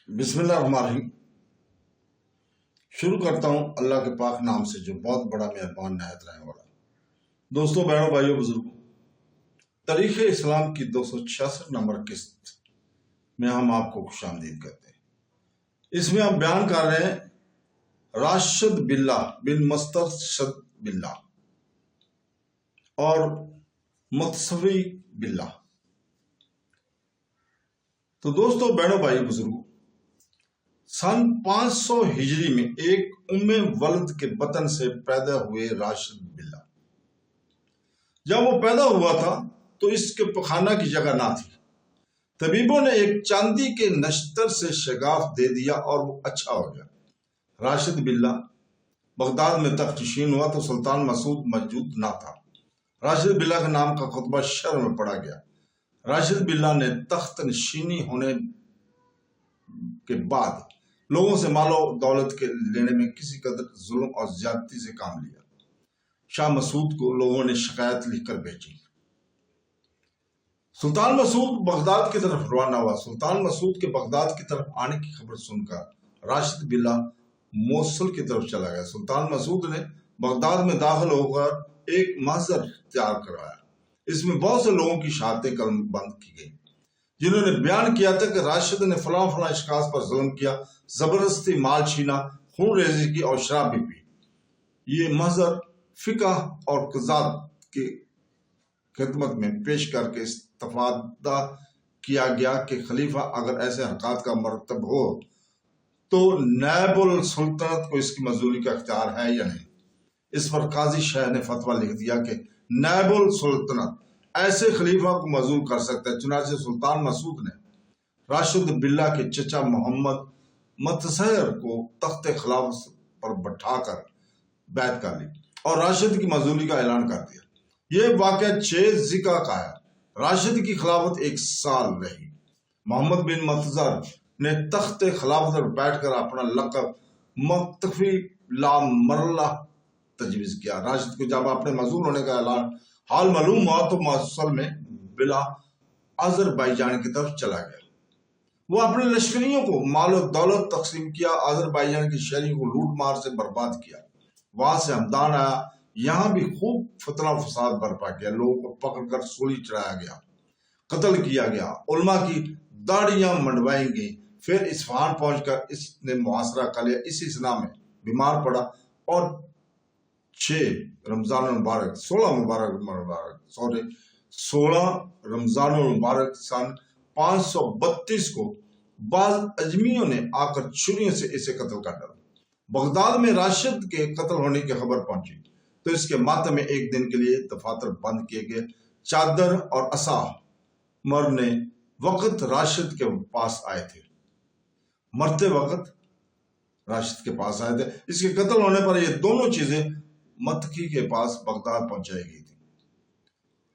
بسم اللہ الرحمن الرحیم۔ شروع کرتا ہوں اللہ کے پاک نام سے جو بہت بڑا مہربان نہایت رحم والا۔ دوستوں، بہنوں، بھائیوں، بزرگوں، تاریخ اسلام کی 266 نمبر قسط میں ہم آپ کو خوش آمدید کرتے ہیں۔ اس میں ہم بیان کر رہے ہیں راشد باللہ بن مسترشد باللہ اور متصوی باللہ۔ تو دوستوں، بہنوں، بھائیوں، بزرگوں، سن 500 ہجری میں ایک ولد کے بطن سے پیدا ہوئے راشد باللہ۔ جب وہ پیدا ہوا تھا تو اس کے پخانہ کی جگہ نہ تھی۔ طبیبوں نے ایک چاندی کے نشتر سے شگاف دے دیا اور وہ اچھا ہو گیا۔ راشد باللہ بغداد میں تخت نشین ہوا تو سلطان مسعود موجود نہ تھا۔ راشد باللہ کے نام کا خطبہ شرع میں پڑھا گیا۔ راشد باللہ نے تخت نشینی ہونے کے بعد لوگوں سے مال و دولت کے لینے میں کسی قدر ظلم اور زیادتی سے کام لیا۔ شاہ مسعود کو لوگوں نے شکایت لکھ کر بھیجی۔ سلطان مسعود بغداد کی طرف روانہ ہوا۔ سلطان مسعود کے بغداد کی طرف آنے کی خبر سن کر راشد باللہ موصل کی طرف چلا گیا۔ سلطان مسعود نے بغداد میں داخل ہو کر ایک محضر تیار کروایا۔ اس میں بہت سے لوگوں کی شہادتیں قلم بند کی گئی، جنہوں نے بیان کیا تھا کہ راشد نے فلاں فلاں اشخاص پر ظلم کیا، زبردستی مال چھینا، خون ریزی کی اور شراب بھی پی۔ یہ محضر فقہ اور قضات کی خدمت میں پیش کر کے استفادہ کیا گیا کہ خلیفہ اگر ایسے حرکات کا مرتب ہو تو نائب السلطنت کو اس کی معذوری کا اختیار ہے یا نہیں۔ اس پر قاضی شاہ نے فتویٰ لکھ دیا کہ نائب السلطنت ایسے خلیفہ کو معزول کر سکتا ہے۔ چنانچہ سلطان مسعود نے راشد باللہ کے چچا محمد متصہر کو تخت خلافت پر بٹھا کر بیعت کر لی اور راشد کی معزولی کا اعلان کر دیا۔ یہ واقعہ 6 ذکا کا ہے۔ راشد کی خلافت 1 سال رہی۔ محمد بن متصہر نے تخت خلافت پر بیٹھ کر اپنا لقب مقتفی لا مرلہ تجویز کیا۔ راشد کو جب اپنے معزول ہونے کا اعلان حال معلوم ہوا تو موصل میں بلا آذربائیجان کی طرف چلا گیا۔ وہ اپنے لشکریوں کو مال و دولت تقسیم کیا، آذربائیجان کی شہریوں کو لوٹ مار سے برباد کیا۔ وہاں سے ہمدان آیا، یہاں بھی خوب فتنہ فساد برپا کیا۔ لوگوں کو پکڑ کر سولی چڑھایا گیا، قتل کیا گیا، علماء کی داڑیاں منڈوائی گئیں۔ پھر اصفہان پہنچ کر اس نے محاصرہ کر لیا۔ اسی سنا میں بیمار پڑا اور 16 رمضان المبارک سن 532 کو بعض اجمیوں نے آ کر چھریوں سے اسے قتل کر ڈالا۔ بغداد میں راشد کے قتل ہونے کی خبر پہنچی تو اس کے ماتم میں ایک دن کے لیے دفاتر بند کیے گئے۔ چادر اور عصا مرنے وقت راشد کے پاس آئے تھے، مرتے وقت راشد کے پاس آئے تھے۔ اس کے قتل ہونے پر یہ دونوں چیزیں متقی کے پاس بغداد پہنچائی گئی تھی۔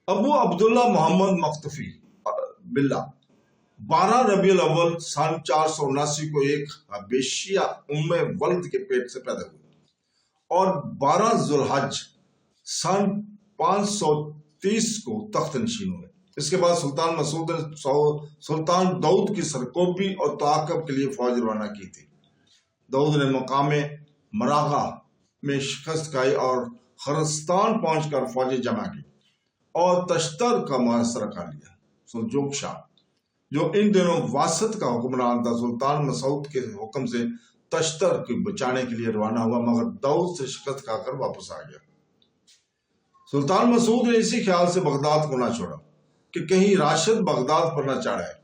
ابو عبداللہ محمد مقتفی باللہ 12 ربیع الاول سن 479 کو ایک حبشیہ ولد کے پیٹ سے پیدا ہوئے اور 12 ذوالحج سن 530 کو تخت نشین ہوئے۔ اس کے بعد سلطان مسعود نے سلطان داؤد کی سرکوبی اور تعاقب کے لیے فوج روانہ کی تھی۔ داؤد نے مقام مراغہ میں شکست کھائی اور خرستان پہنچ کر فوجیں جمع کی اور تشتر کا محاصرہ کر لیا۔ سلجوق شاہ جو ان دنوں واسط کا حکمران تھا، سلطان مسعود کے حکم سے تشتر کو بچانے کے لیے روانہ ہوا، مگر داؤد سے شکست کھا کر واپس آ گیا۔ سلطان مسعود نے اسی خیال سے بغداد کو نہ چھوڑا کہ کہیں راشد بغداد پر نہ چڑھائے۔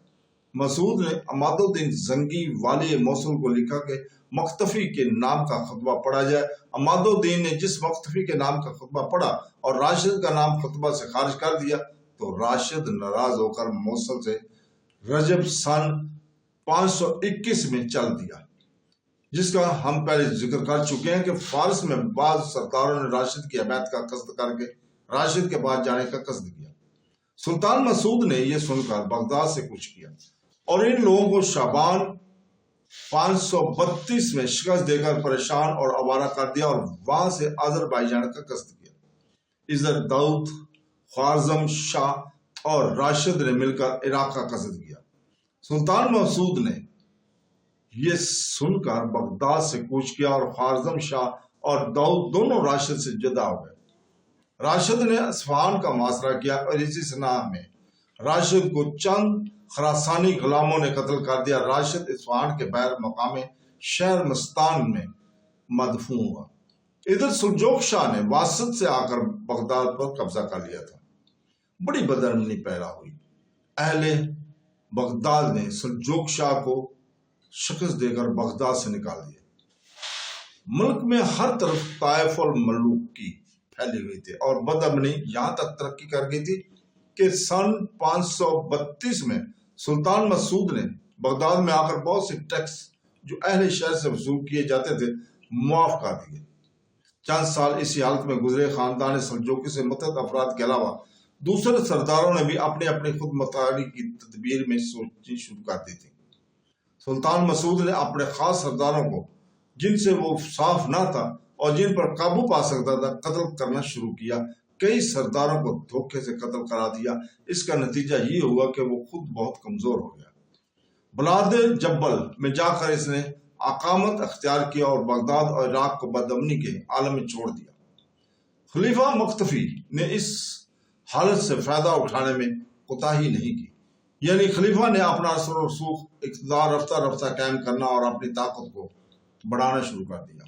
مسعود نے عماد الدین زنگی والی موصل کو لکھا کہ مقتفی کے نام کا خطبہ پڑھا جائے۔ عماد الدین نے جس مقتفی کے نام کا خطبہ پڑھا اور راشد کا نام خطبہ سے خارج کر دیا تو راشد ناراض ہو کر موصل سے رجب سن 521 میں چل دیا، جس کا ہم پہلے ذکر کر چکے ہیں کہ فارس میں بعض سرداروں نے راشد کی حمایت کا قصد کر کے راشد کے پاس جانے کا قصد کیا۔ سلطان مسعود نے یہ سن کر بغداد سے کوچ کیا اور ان لوگوں کو شعبان 532 میں شکست دے کر پریشان اور آوارہ کر دیا اور وہاں سے آذربائیجان کا قصد کیا۔ ادھر داؤد، خوارزم شاہ اور راشد نے مل کر عراق کا قصد کیا۔ سلطان مسعود نے یہ سن کر بغداد سے کوچ کیا اور خوارزم شاہ اور داؤد دونوں راشد سے جدا ہو گئے۔ راشد نے اصفہان کا محاصرہ کیا اور اسی سنہ میں راشد کو چند خراسانی غلاموں نے قتل کر دیا۔ راشد اصفہان کے بحر مقام شہر مستان میں مدفون ہوا۔ ادھر سلجوق شاہ نے واسط سے آ کر بغداد پر قبضہ کر لیا تھا۔ بڑی بدامنی پیدا ہوئی۔ اہل بغداد نے سلجوق شاہ کو شکست دے کر بغداد سے نکال دیا۔ ملک میں ہر طرف طائف الملوک کی پھیلی ہوئی تھی اور بدامنی یہاں تک ترقی کر گئی تھی کہ سن 532 میں سلطان مسعود نے بغداد میں آ کر بہت سے ٹیکس جو اہل شہر سے وصول کیے جاتے تھے معاف کر دیے۔ چند سال اسی حالت میں گزرے۔ خاندان سلجوقی سے متحد افراد کے علاوہ دوسرے سرداروں نے بھی اپنے اپنے خود مختاری کی تدبیر میں سوچنی شروع کر دی تھی۔ سلطان مسعود نے اپنے خاص سرداروں کو جن سے وہ صاف نہ تھا اور جن پر قابو پا سکتا تھا قتل کرنا شروع کیا۔ کئی سرداروں کو دھوکے سے قتل کرا دیا۔ اس کا نتیجہ یہ ہوا کہ وہ خود بہت کمزور ہو گیا۔ بلاد جبل میں جا کر اس نے اقامت اختیار کیا اور بغداد اور عراق کو بدامنی کے عالم میں چھوڑ دیا۔ خلیفہ مختفی نے اس حالت سے فائدہ اٹھانے میں کوتاہی نہیں کی، یعنی خلیفہ نے اپنا اثر و رسوخ اقتدار رفتہ رفتہ قائم کرنا اور اپنی طاقت کو بڑھانا شروع کر دیا۔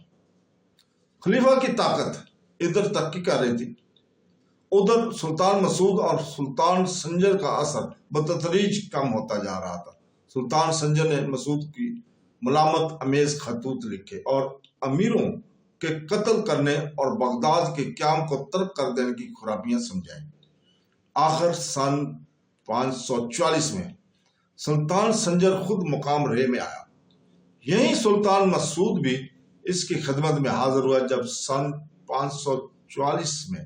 خلیفہ کی طاقت ادھر ترقی کر رہی تھی، ادھر سلطان مسعود اور سلطان سنجر کا اثر بتدریج کم ہوتا جا رہا تھا۔ سلطان سنجر نے مسعود کی ملامت امیز خطوط لکھے اور امیروں کے قتل کرنے اور بغداد کے قیام کو ترک کر دینے کی خرابیاں سمجھائیں۔ آخر سن 544 میں سلطان سنجر خود مقام رے میں آیا۔ یہیں سلطان مسعود بھی اس کی خدمت میں حاضر ہوا جب سن 544 میں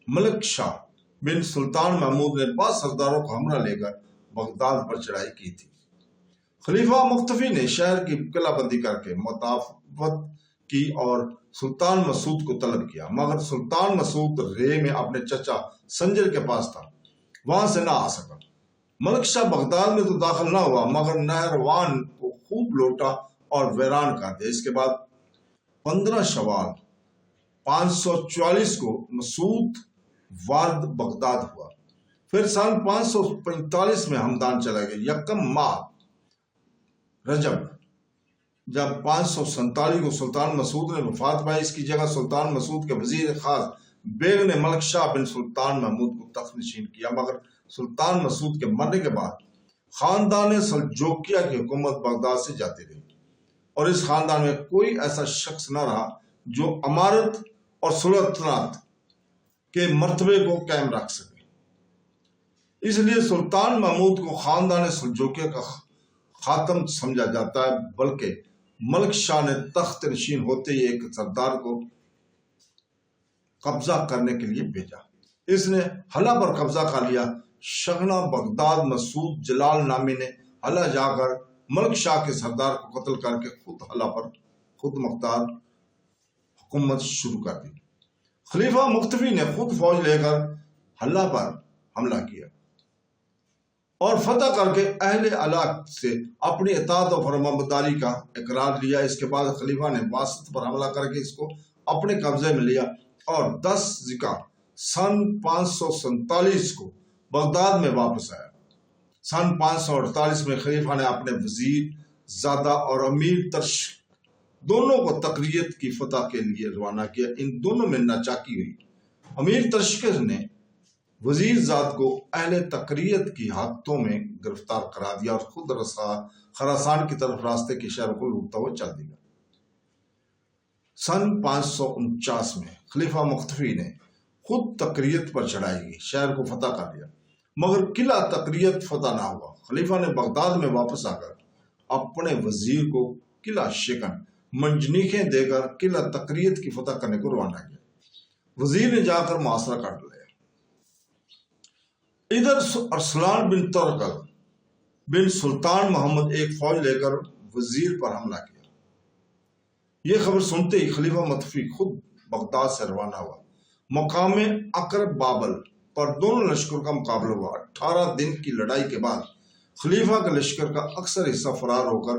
ملک شاہ بن سلطان محمود نے بعض سرداروں کو ہمراہ لے کر بغداد پر چڑھائی کی تھی۔ خلیفہ مختفی نے شہر کی قلعہ بندی کر کے مدافعت کی اور سلطان مسعود کو طلب کیا، مگر سلطان مسعود رے میں اپنے چچا سنجر کے پاس تھا، وہاں سے نہ آ سکا۔ ملک شاہ بغداد میں تو داخل نہ ہوا مگر نہروان کو خوب لوٹا اور ویران کر دیا۔ اس کے بعد 15 شوال 544 کو مسعود وارد بغداد ہوا۔ پھر سن 545 میں ہمدان چلا گیا۔ یکم ماہ رجب جب 547 کو سلطان مسعود نے وفات پائی، اس کی جگہ سلطان مسعود کے وزیر خاص بیگ نے ملک شاہ بن سلطان محمود کو تخت نشین کیا، مگر سلطان مسعود کے مرنے کے بعد خاندان سلجوقیہ کی حکومت بغداد سے جاتی رہی اور اس خاندان میں کوئی ایسا شخص نہ رہا جو امارت اور سلطنت کے مرتبے کو قائم رکھ سکے۔ اس لیے سلطان محمود کو خاندان سلجوقیہ کا خاتم سمجھا جاتا ہے، بلکہ ملک شاہ نے تخت نشین ہوتے ہی ایک سردار کو قبضہ کرنے کے لیے بھیجا۔ اس نے حلب پر قبضہ کر لیا۔ شگنا بغداد مسعود جلال نامی نے حلب جا کر ملک شاہ کے سردار کو قتل کر کے خود حلب پر خود مختار حکومت شروع کر دی۔ خلیفہ مختفی نے خود فوج لے کر حلب پر حملہ کیا اور فتح کر کے اہل علاق سے اپنی اطاعت و فرمانبرداری کا اقرار لیا۔ اس کے بعد خلیفہ نے واسط پر حملہ کر کے اس کو اپنے قبضے میں لیا اور 10 ذکا سن 547 کو بغداد میں واپس آیا۔ سن 548 میں خلیفہ نے اپنے وزیر زادہ اور امیر ترشک دونوں کو تقریت کی فتح کے لیے روانہ کیا۔ ان دونوں میں ناچاکی ہوئی۔ امیر ترشک نے وزیر زاد کو اہل تقریت کی ہاتھوں میں گرفتار کرا دیا اور خود خراسان کی طرف راستے کے شہر کو لوٹتا ہوا چل دیا۔ سن 549 میں خلیفہ مختفی نے خود تقریت پر چڑھائی کی، شہر کو فتح کر لیا، مگر قلعہ تقریت فتح نہ ہوا۔ خلیفہ نے بغداد میں واپس آ کر اپنے وزیر کو قلعہ شکن منجنیقیں دے کر قلعہ تقریت کی فتح کرنے کو روانہ کیا۔ وزیر نے جا کر محاصرہ کر لیا۔ ادھر ارسلان بن ترکل بن سلطان محمد ایک فوج لے کر وزیر پر حملہ کیا۔ یہ خبر سنتے ہی خلیفہ مختفی خود بغداد سے روانہ ہوا۔ مقام اقرب بابل پر دونوں لشکر کا مقابلہ ہوا۔ 18 دن کی لڑائی کے بعد خلیفہ کے لشکر کا اکثر حصہ فرار ہو کر